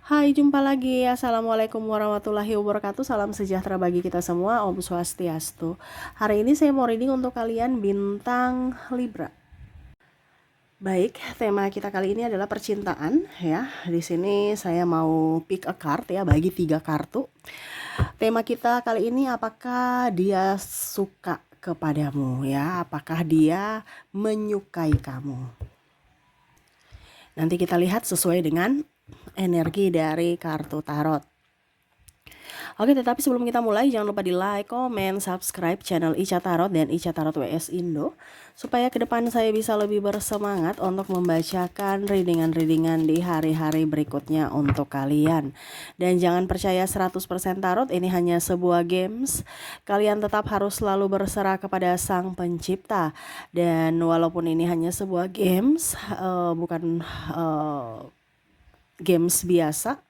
Hai, jumpa lagi. Assalamualaikum warahmatullahi wabarakatuh. Salam sejahtera bagi kita semua. Om Swastiastu. Hari ini saya mau reading untuk kalian bintang Libra. Baik, tema kita kali ini adalah percintaan ya. Di sini saya mau pick a card ya, bagi 3 kartu. Tema kita kali ini, apakah dia suka kepadamu ya? Apakah dia menyukai kamu? Nanti kita lihat sesuai dengan energi dari kartu tarot. Oke, tetapi sebelum kita mulai, jangan lupa di like, comment, subscribe channel Ica Tarot dan Ica Tarot WS Indo, supaya ke depan saya bisa lebih bersemangat untuk membacakan readingan-readingan di hari-hari berikutnya untuk kalian. Dan jangan percaya 100% tarot, ini hanya sebuah games. Kalian tetap harus selalu berserah kepada Sang Pencipta. Dan walaupun ini hanya sebuah games, bukan games biasa,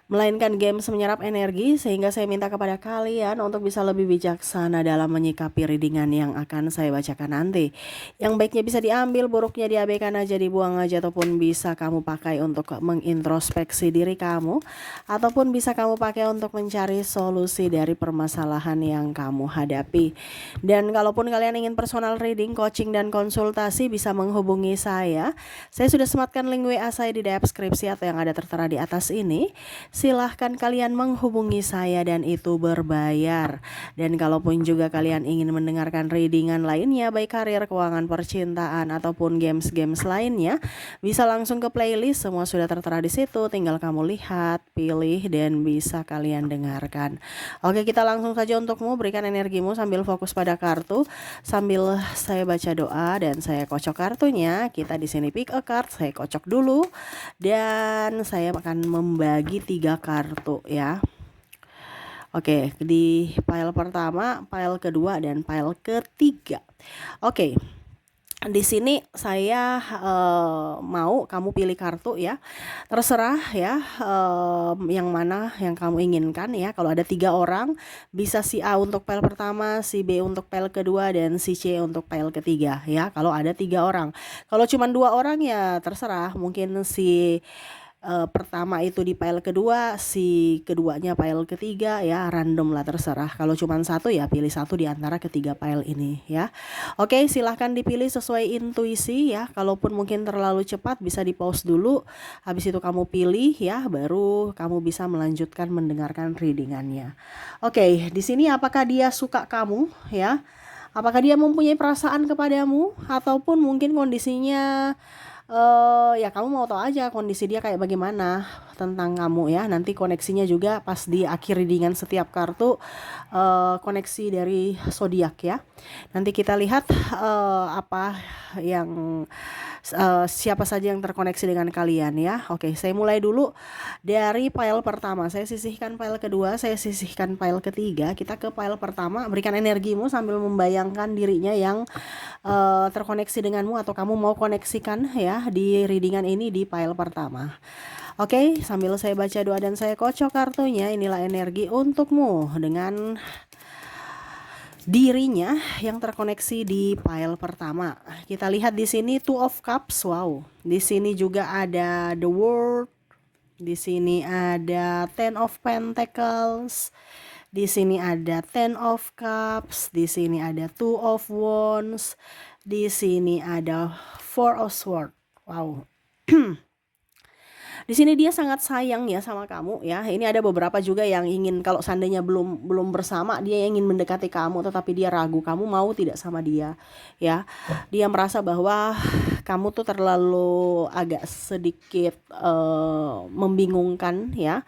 melainkan games menyerap energi, sehingga saya minta kepada kalian untuk bisa lebih bijaksana dalam menyikapi readingan yang akan saya bacakan nanti. Yang baiknya bisa diambil, buruknya diabaikan aja, dibuang aja, ataupun bisa kamu pakai untuk mengintrospeksi diri kamu, ataupun bisa kamu pakai untuk mencari solusi dari permasalahan yang kamu hadapi. Dan kalaupun kalian ingin personal reading, coaching, dan konsultasi, bisa menghubungi saya. Saya sudah sematkan link WA saya di deskripsi atau yang ada tertera di atas ini. Silahkan kalian menghubungi saya dan itu berbayar. Dan kalaupun juga kalian ingin mendengarkan readingan lainnya, baik karir, keuangan, percintaan, ataupun games-games lainnya, bisa langsung ke playlist, semua sudah tertera di situ. Tinggal kamu lihat, pilih, dan bisa kalian dengarkan. Oke, kita langsung saja untukmu. Berikan energimu sambil fokus pada kartu, sambil saya baca doa dan saya kocok kartunya. Kita di sini pick a card, saya kocok dulu, dan saya akan membagi 3 kartu ya. Oke, di pile pertama, pile kedua, dan pile ketiga. Oke, di sini saya mau kamu pilih kartu ya, terserah ya, yang mana yang kamu inginkan ya. Kalau ada 3 orang, bisa si A untuk pile pertama, si B untuk pile kedua, dan si C untuk pile ketiga ya. Kalau ada 3 orang, kalau cuma 2 orang ya terserah, mungkin si pertama itu di pile kedua, si keduanya pile ketiga ya, random lah, terserah. Kalau cuma satu ya pilih satu di antara ketiga pile ini ya. Oke, silahkan dipilih sesuai intuisi ya. Kalaupun mungkin terlalu cepat, bisa di pause dulu, habis itu kamu pilih ya, baru kamu bisa melanjutkan mendengarkan readingannya. Oke, di sini apakah dia suka kamu ya? Apakah dia mempunyai perasaan kepadamu, ataupun mungkin kondisinya ya kamu mau tahu aja kondisi dia kayak bagaimana tentang kamu ya. Nanti koneksinya juga pas di akhir readingan setiap kartu, koneksi dari zodiak ya. Nanti kita lihat apa yang siapa saja yang terkoneksi dengan kalian ya. Oke, saya mulai dulu dari pile pertama. Saya sisihkan pile kedua, saya sisihkan pile ketiga. Kita ke pile pertama. Berikan energimu sambil membayangkan dirinya yang terkoneksi denganmu, atau kamu mau koneksikan ya di readingan ini di pile pertama. Oke, sambil saya baca doa dan saya kocok kartunya, inilah energi untukmu dengan dirinya yang terkoneksi di pile pertama. Kita lihat di sini Two of Cups. Wow. Di sini juga ada The World. Di sini ada Ten of Pentacles. Di sini ada Ten of Cups. Di sini ada Two of Wands. Di sini ada Four of Swords. Wow. Di sini dia sangat sayang ya sama kamu ya. Ini ada beberapa juga yang ingin, kalau seandainya belum bersama, dia ingin mendekati kamu, tetapi dia ragu kamu mau tidak sama dia ya. Dia merasa bahwa kamu tuh terlalu agak sedikit membingungkan ya,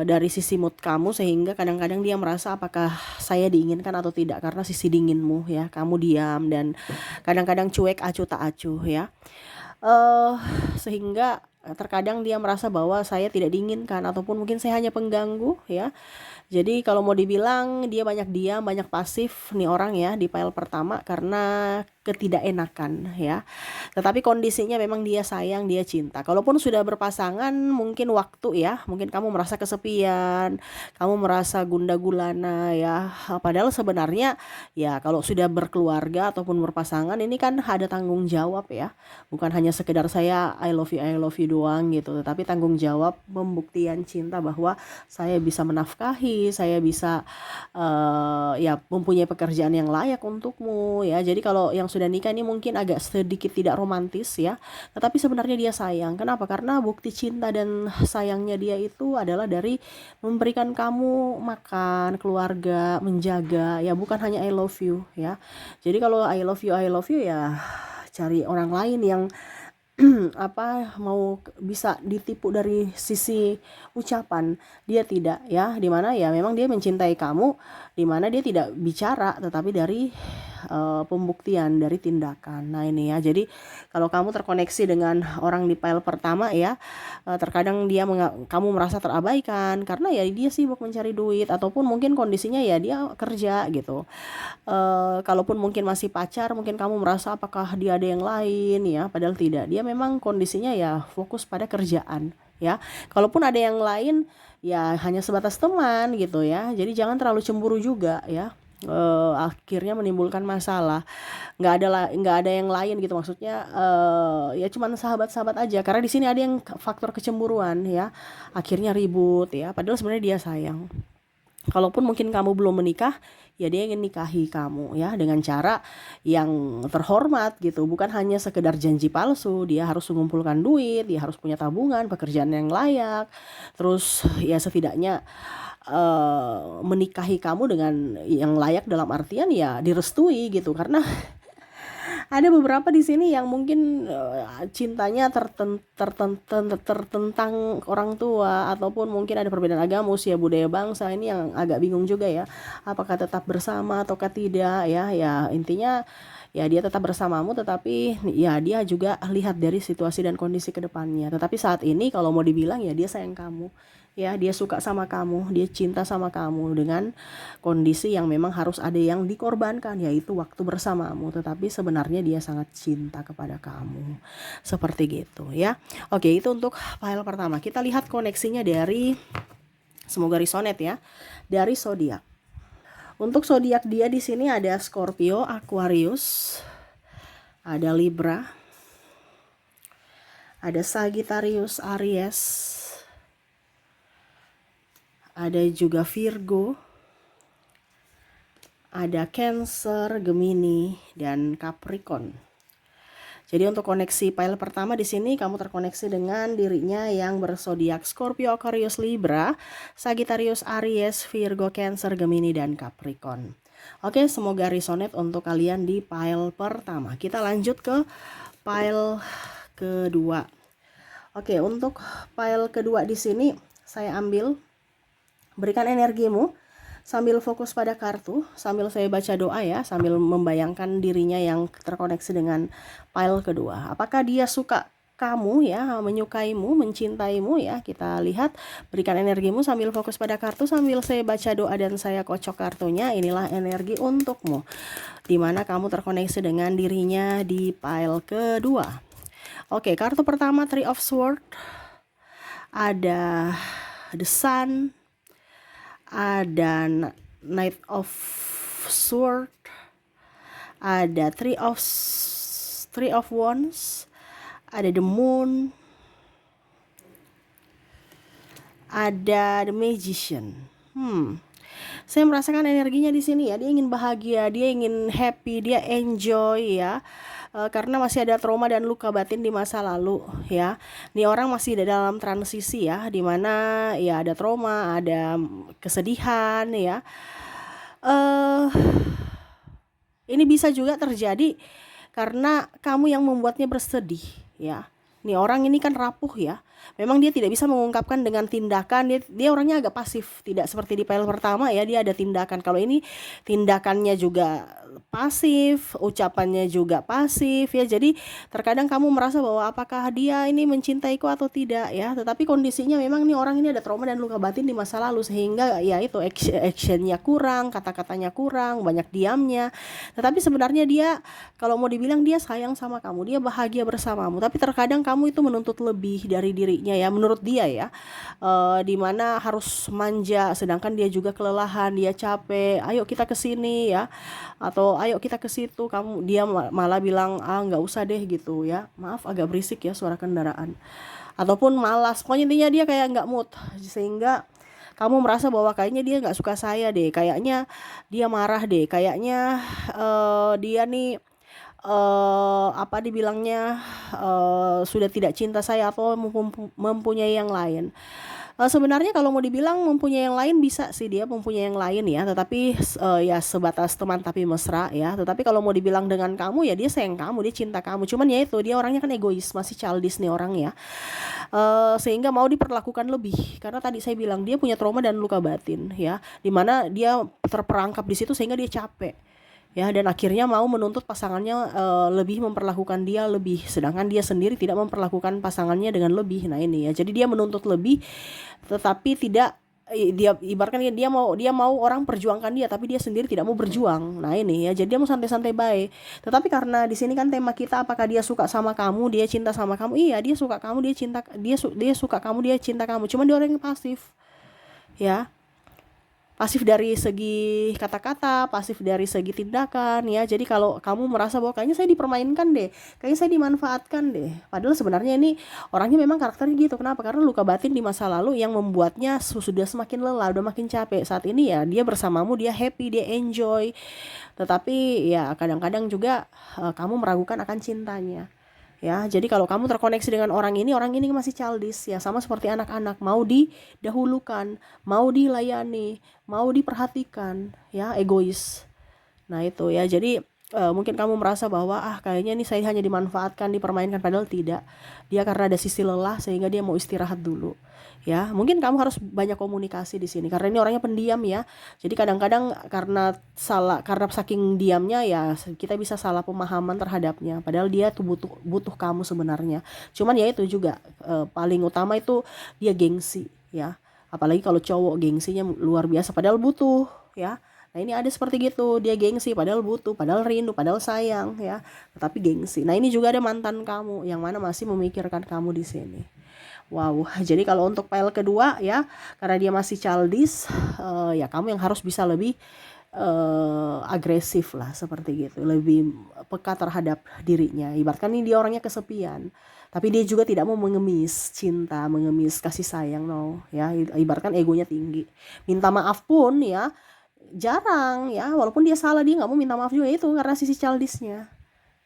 dari sisi mood kamu, sehingga kadang-kadang dia merasa apakah saya diinginkan atau tidak, karena sisi dinginmu ya. Kamu diam dan kadang-kadang cuek, acuh tak acuh ya. Sehingga terkadang dia merasa bahwa saya tidak diinginkan, ataupun mungkin saya hanya pengganggu ya. Jadi kalau mau dibilang, dia banyak diam, banyak pasif nih orang ya di pile pertama, karena ketidakenakan ya. Tetapi kondisinya memang dia sayang, dia cinta. Kalaupun sudah berpasangan, mungkin waktu ya, mungkin kamu merasa kesepian, kamu merasa gundah gulana ya. Padahal sebenarnya ya, kalau sudah berkeluarga ataupun berpasangan, ini kan ada tanggung jawab ya. Bukan hanya sekedar saya I love you doang gitu, tetapi tanggung jawab pembuktian cinta bahwa saya bisa menafkahi, saya bisa ya mempunyai pekerjaan yang layak untukmu ya. Jadi kalau yang sudah nikah ini mungkin agak sedikit tidak romantis ya, tetapi sebenarnya dia sayang. Kenapa? Karena bukti cinta dan sayangnya dia itu adalah dari memberikan kamu makan, keluarga, menjaga ya, bukan hanya I love you ya. Jadi kalau I love you ya cari orang lain yang mau bisa ditipu dari sisi ucapan. Dia tidak ya, dimana ya memang dia mencintai kamu, dimana dia tidak bicara tetapi dari pembuktian, dari tindakan. Nah ini ya, jadi kalau kamu terkoneksi dengan orang di pile pertama ya, terkadang kamu merasa terabaikan karena ya dia sibuk mencari duit, ataupun mungkin kondisinya ya dia kerja gitu. Kalaupun mungkin masih pacar, mungkin kamu merasa apakah dia ada yang lain ya, padahal tidak. Dia memang kondisinya ya fokus pada kerjaan ya. Kalaupun ada yang lain ya hanya sebatas teman gitu ya. Jadi jangan terlalu cemburu juga ya. Akhirnya menimbulkan masalah. Nggak ada yang lain gitu, maksudnya ya cuman sahabat-sahabat aja, karena di sini ada yang faktor kecemburuan ya, akhirnya ribut ya, padahal sebenarnya dia sayang. Kalaupun mungkin kamu belum menikah, ya dia ingin nikahi kamu ya dengan cara yang terhormat gitu, bukan hanya sekedar janji palsu. Dia harus mengumpulkan duit, dia harus punya tabungan, pekerjaan yang layak, terus ya setidaknya menikahi kamu dengan yang layak dalam artian ya direstui gitu. Karena ada beberapa di sini yang mungkin cintanya tertentang orang tua, ataupun mungkin ada perbedaan agama, usia, budaya, bangsa. Ini yang agak bingung juga ya, apakah tetap bersama ataukah tidak ya. Ya intinya ya dia tetap bersamamu, tetapi ya dia juga lihat dari situasi dan kondisi kedepannya. Tetapi saat ini kalau mau dibilang ya dia sayang kamu ya, dia suka sama kamu, dia cinta sama kamu, dengan kondisi yang memang harus ada yang dikorbankan, yaitu waktu bersamamu. Tetapi sebenarnya dia sangat cinta kepada kamu, seperti gitu ya. Oke, itu untuk file pertama. Kita lihat koneksinya dari, semoga resonet ya, dari zodiak. Untuk zodiak dia di sini ada Scorpio, Aquarius, ada Libra, ada Sagittarius, Aries, ada juga Virgo, ada Cancer, Gemini, dan Capricorn. Jadi untuk koneksi file pertama di sini kamu terkoneksi dengan dirinya yang berzodiak Scorpio, Aquarius, Libra, Sagittarius, Aries, Virgo, Cancer, Gemini, dan Capricorn. Oke, semoga resonate untuk kalian di file pertama. Kita lanjut ke file kedua. Oke, untuk file kedua di sini saya ambil, berikan energimu sambil fokus pada kartu, sambil saya baca doa ya, sambil membayangkan dirinya yang terkoneksi dengan file kedua. Apakah dia suka kamu ya, menyukaimu, mencintaimu ya? Kita lihat, berikan energimu sambil fokus pada kartu, sambil saya baca doa dan saya kocok kartunya. Inilah energi untukmu, dimana kamu terkoneksi dengan dirinya di file kedua. Oke, kartu pertama Three of Swords, ada The Sun, ada Knight of Sword, ada Three of Wands, ada The Moon, ada The Magician. Saya merasakan energinya di sini ya. Dia ingin bahagia, dia ingin happy, dia enjoy ya. Karena masih ada trauma dan luka batin di masa lalu ya. Nih orang masih dalam transisi ya, dimana ya ada trauma, ada kesedihan ya. Ini bisa juga terjadi karena kamu yang membuatnya bersedih ya. Nih orang ini kan rapuh ya. Memang dia tidak bisa mengungkapkan dengan tindakan. Dia orangnya agak pasif, tidak seperti di file pertama ya. Dia ada tindakan. Kalau ini tindakannya juga pasif, ucapannya juga pasif ya. Jadi terkadang kamu merasa bahwa apakah dia ini mencintaiku atau tidak ya. Tetapi kondisinya memang nih orang ini ada trauma dan luka batin di masa lalu, sehingga ya itu actionnya kurang, kata-katanya kurang, banyak diamnya. Tetapi sebenarnya dia, kalau mau dibilang, dia sayang sama kamu, dia bahagia bersamamu. Tapi terkadang kamu itu menuntut lebih dari dirinya ya, menurut dia ya. Dimana harus manja, sedangkan dia juga kelelahan, dia capek. Ayo kita ke sini ya, atau ayo kita ke situ. Dia malah bilang nggak usah deh gitu ya. Maaf agak berisik ya suara kendaraan. ataupun malas. Pokoknya intinya dia kayak nggak mood, sehingga kamu merasa bahwa kayaknya dia nggak suka saya deh, kayaknya dia marah deh, kayaknya dia nih apa dibilangnya sudah tidak cinta saya atau mempunyai yang lain. Sebenarnya kalau mau dibilang mempunyai yang lain, bisa sih dia mempunyai yang lain ya, tetapi ya sebatas teman tapi mesra ya. Tetapi kalau mau dibilang dengan kamu, ya dia sayang kamu, dia cinta kamu. Cuman ya itu, dia orangnya kan egois, masih childish nih orang ya. Sehingga mau diperlakukan lebih, karena tadi saya bilang dia punya trauma dan luka batin ya, dimana dia terperangkap di situ sehingga dia capek ya, dan akhirnya mau menuntut pasangannya lebih memperlakukan dia lebih, sedangkan dia sendiri tidak memperlakukan pasangannya dengan lebih. Nah ini ya, jadi dia menuntut lebih tetapi tidak, dia ibaratkan dia mau orang perjuangkan dia, tapi dia sendiri tidak mau berjuang. Nah ini ya, jadi dia mau santai-santai baik. Tetapi karena di sini kan tema kita, apakah dia suka sama kamu, dia cinta sama kamu? Iya, dia suka kamu, dia cinta, dia suka kamu, dia cinta kamu. Cuman dia orang yang pasif ya, pasif dari segi kata-kata, pasif dari segi tindakan ya. Jadi kalau kamu merasa bahwa kayaknya saya dipermainkan deh, kayaknya saya dimanfaatkan deh, padahal sebenarnya ini orangnya memang karakternya gitu. Kenapa? Karena luka batin di masa lalu yang membuatnya sudah semakin lelah, udah makin capek. Saat ini ya dia bersamamu, dia happy, dia enjoy. Tetapi ya kadang-kadang juga kamu meragukan akan cintanya. Ya, jadi kalau kamu terkoneksi dengan orang ini masih childish ya, sama seperti anak-anak, mau didahulukan, mau dilayani, mau diperhatikan, ya egois. Nah itu ya, jadi mungkin kamu merasa bahwa kayaknya nih saya hanya dimanfaatkan, dipermainkan, padahal tidak. Dia karena ada sisi lelah sehingga dia mau istirahat dulu. Ya, mungkin kamu harus banyak komunikasi di sini karena ini orangnya pendiam ya. Jadi kadang-kadang karena saking diamnya ya, kita bisa salah pemahaman terhadapnya. Padahal dia tuh butuh kamu sebenarnya. Cuman ya itu juga paling utama itu dia gengsi ya. Apalagi kalau cowok, gengsinya luar biasa padahal butuh ya. Nah ini ada seperti gitu, dia gengsi padahal butuh, padahal rindu, padahal sayang ya, tetapi gengsi. Nah ini juga ada mantan kamu yang mana masih memikirkan kamu di sini. Wow, jadi kalau untuk file kedua ya, karena dia masih childish, ya kamu yang harus bisa lebih agresif lah, seperti gitu, lebih peka terhadap dirinya. Ibaratkan ini dia orangnya kesepian, tapi dia juga tidak mau mengemis cinta, mengemis kasih sayang, no ya. Ibaratkan egonya tinggi, minta maaf pun ya jarang ya, walaupun dia salah dia nggak mau minta maaf juga, itu karena sisi childishnya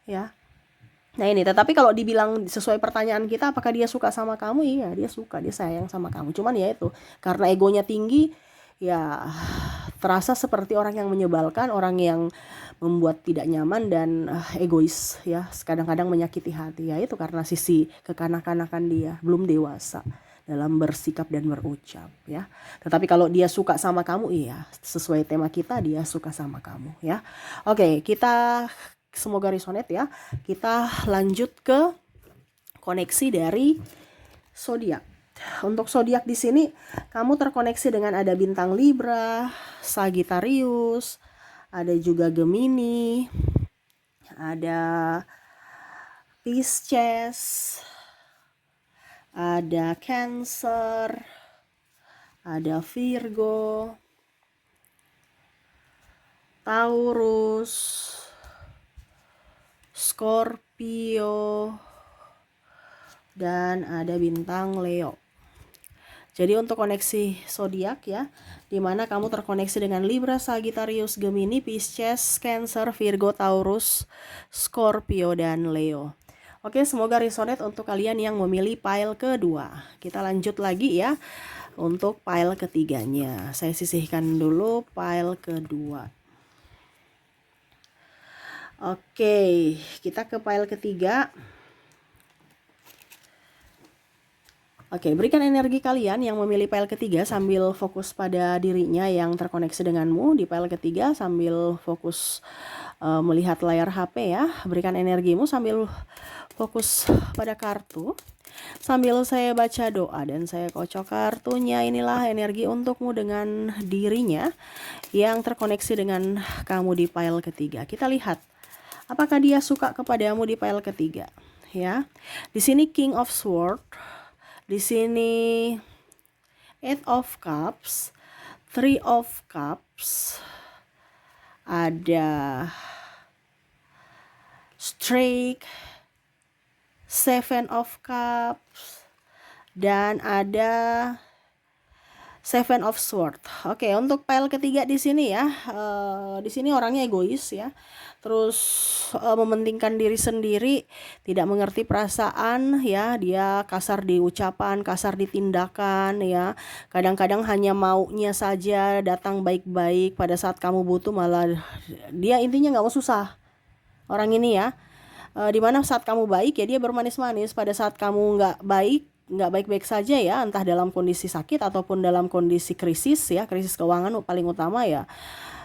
ya. Nah ini, tetapi kalau dibilang sesuai pertanyaan kita, apakah dia suka sama kamu? Iya, dia suka, dia sayang sama kamu. Cuman ya itu, karena egonya tinggi, ya terasa seperti orang yang menyebalkan, orang yang membuat tidak nyaman dan egois ya, kadang-kadang menyakiti hati. Ya itu karena sisi kekanak-kanakan dia, belum dewasa dalam bersikap dan berucap ya. Tetapi kalau dia suka sama kamu, iya, sesuai tema kita, dia suka sama kamu ya. Oke, kita semoga resonate ya. Kita lanjut ke koneksi dari zodiak. Untuk zodiak di sini kamu terkoneksi dengan ada bintang Libra, Sagittarius, ada juga Gemini, ada Pisces, ada Cancer, ada Virgo, Taurus, Scorpio, dan ada bintang Leo. Jadi untuk koneksi zodiak ya, dimana kamu terkoneksi dengan Libra, Sagittarius, Gemini, Pisces, Cancer, Virgo, Taurus, Scorpio, dan Leo. Oke, semoga resonate untuk kalian yang memilih pile kedua. Kita lanjut lagi ya untuk pile ketiganya. Saya sisihkan dulu pile kedua. Oke, kita ke pile ketiga. Oke, berikan energi kalian yang memilih pile ketiga sambil fokus pada dirinya yang terkoneksi denganmu di pile ketiga, sambil fokus melihat layar HP ya. Berikan energimu sambil fokus pada kartu. Sambil saya baca doa dan saya kocok kartunya. Inilah energi untukmu dengan dirinya yang terkoneksi dengan kamu di pile ketiga. Kita lihat apakah dia suka kepadamu di pile ketiga ya. Di sini King of Swords, di sini Eight of Cups, Three of Cups, ada Strike, Seven of Cups, dan ada Seven of Swords. Oke, untuk pile ketiga di sini ya, di sini orangnya egois ya, terus mementingkan diri sendiri, tidak mengerti perasaan ya, dia kasar di ucapan, kasar di tindakan ya, kadang-kadang hanya maunya saja datang baik-baik, pada saat kamu butuh malah dia intinya nggak mau susah. Orang ini ya, dimana saat kamu baik ya dia bermanis-manis, pada saat kamu nggak baik-baik saja ya, entah dalam kondisi sakit ataupun dalam kondisi krisis ya, krisis keuangan paling utama ya,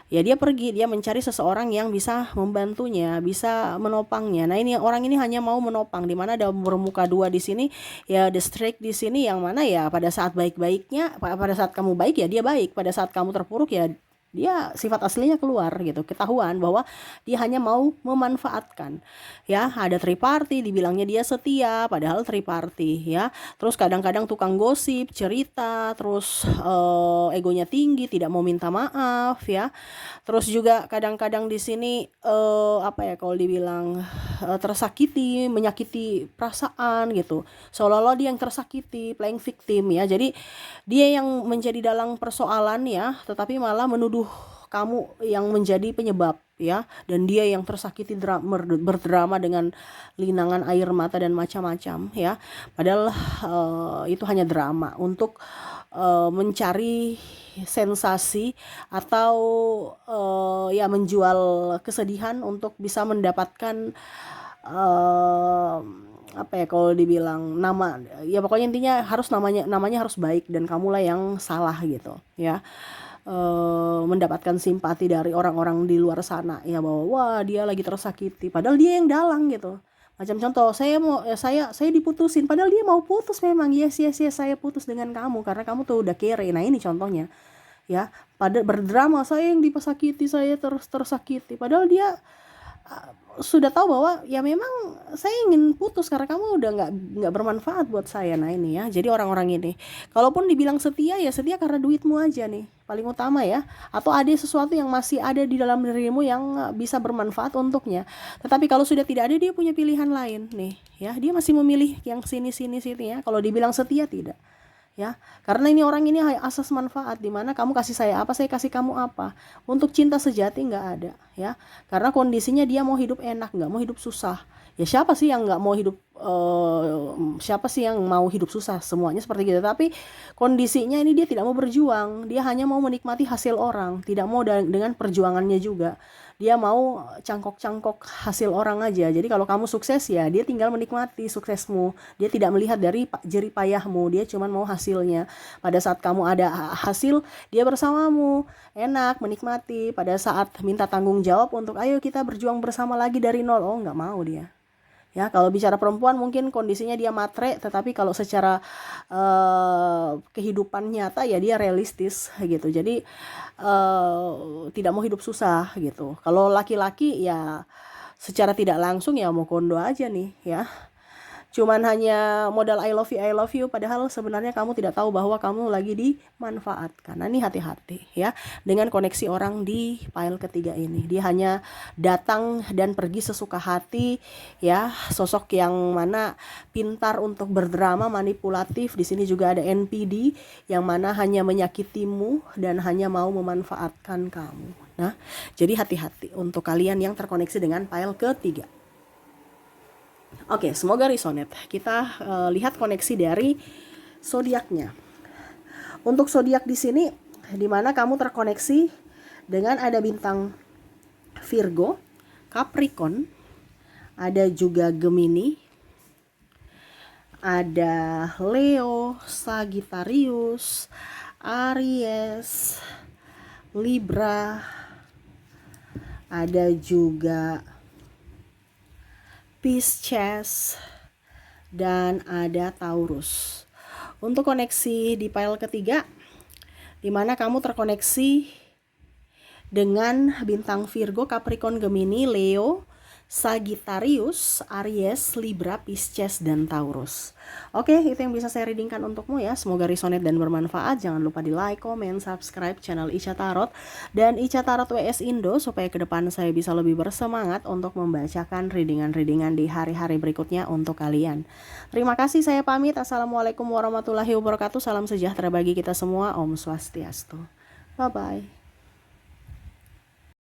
ya dia pergi, dia mencari seseorang yang bisa membantunya, bisa menopangnya. Nah ini orang ini hanya mau menopang, dimana ada bermuka dua di sini ya, the strike di sini, yang mana ya pada saat baik-baiknya, pada saat kamu baik ya dia baik, pada saat kamu terpuruk ya dia sifat aslinya keluar gitu, ketahuan bahwa dia hanya mau memanfaatkan ya. Ada triparty, dibilangnya dia setia padahal triparty ya. Terus kadang-kadang tukang gosip, cerita, terus egonya tinggi, tidak mau minta maaf ya. Terus juga kadang-kadang di sini apa ya kalau dibilang tersakiti, menyakiti perasaan gitu, seolah-olah dia yang tersakiti, playing victim ya. Jadi dia yang menjadi dalang persoalan ya, tetapi malah menuduh kamu yang menjadi penyebab ya, dan dia yang tersakiti, berdrama dengan linangan air mata dan macam-macam ya. Padahal itu hanya drama untuk mencari sensasi atau ya menjual kesedihan untuk bisa mendapatkan apa ya kalau dibilang nama ya, pokoknya intinya harus namanya harus baik dan kamulah yang salah gitu ya. Mendapatkan simpati dari orang-orang di luar sana ya, bahwa wah dia lagi tersakiti padahal dia yang dalang gitu. Macam contoh, saya diputusin padahal dia mau putus, memang yes saya putus dengan kamu karena kamu tuh udah kere. Nah ini contohnya ya, pada berdrama saya yang dipesakiti, saya tersakiti padahal dia sudah tahu bahwa ya memang saya ingin putus karena kamu udah nggak bermanfaat buat saya. Nah ini ya, jadi orang-orang ini kalaupun dibilang setia ya setia karena duitmu aja nih paling utama ya, atau ada sesuatu yang masih ada di dalam dirimu yang bisa bermanfaat untuknya. Tetapi kalau sudah tidak ada, dia punya pilihan lain nih ya, dia masih memilih yang sini ya. Kalau dibilang setia tidak ya, karena ini orang ini asas manfaat, dimana kamu kasih saya apa, saya kasih kamu apa. Untuk cinta sejati nggak ada ya, karena kondisinya dia mau hidup enak, nggak mau hidup susah ya. Siapa sih yang nggak mau hidup siapa sih yang mau hidup susah? Semuanya seperti gitu. Tapi kondisinya ini dia tidak mau berjuang, dia hanya mau menikmati hasil orang, tidak mau dengan perjuangannya juga. Dia mau cangkok-cangkok hasil orang aja. Jadi kalau kamu sukses ya dia tinggal menikmati suksesmu, dia tidak melihat dari jerih payahmu, dia cuma mau hasilnya. Pada saat kamu ada hasil, dia bersamamu, enak, menikmati. Pada saat minta tanggung jawab untuk ayo kita berjuang bersama lagi dari nol, oh nggak mau dia ya. Kalau bicara perempuan mungkin kondisinya dia matre, tetapi kalau secara kehidupan nyata ya dia realistis gitu. Jadi tidak mau hidup susah gitu. Kalau laki-laki ya secara tidak langsung ya mau kondo aja nih ya, cuman hanya modal I love you padahal sebenarnya kamu tidak tahu bahwa kamu lagi dimanfaatkan. Nah ini hati-hati ya dengan koneksi orang di pile ketiga ini. Dia hanya datang dan pergi sesuka hati ya, sosok yang mana pintar untuk berdrama, manipulatif. Di sini juga ada NPD yang mana hanya menyakitimu dan hanya mau memanfaatkan kamu. Nah jadi hati-hati untuk kalian yang terkoneksi dengan pile ketiga. Oke, semoga resonate. Kita lihat koneksi dari zodiaknya. Untuk zodiak di sini, di mana kamu terkoneksi dengan ada bintang Virgo, Capricorn, ada juga Gemini, ada Leo, Sagittarius, Aries, Libra, ada juga Pisces, dan ada Taurus. Untuk koneksi di pile ketiga, di mana kamu terkoneksi dengan bintang Virgo, Capricorn, Gemini, Leo, Sagittarius, Aries, Libra, Pisces, dan Taurus. Oke, itu yang bisa saya readingkan untukmu ya. Semoga resonate dan bermanfaat. Jangan lupa di like, comment, subscribe channel Ica Tarot dan Ica Tarot WS Indo supaya ke depan saya bisa lebih bersemangat untuk membacakan readingan-readingan di hari-hari berikutnya untuk kalian. Terima kasih, saya pamit. Assalamualaikum warahmatullahi wabarakatuh. Salam sejahtera bagi kita semua. Om Swastiastu. Bye-bye.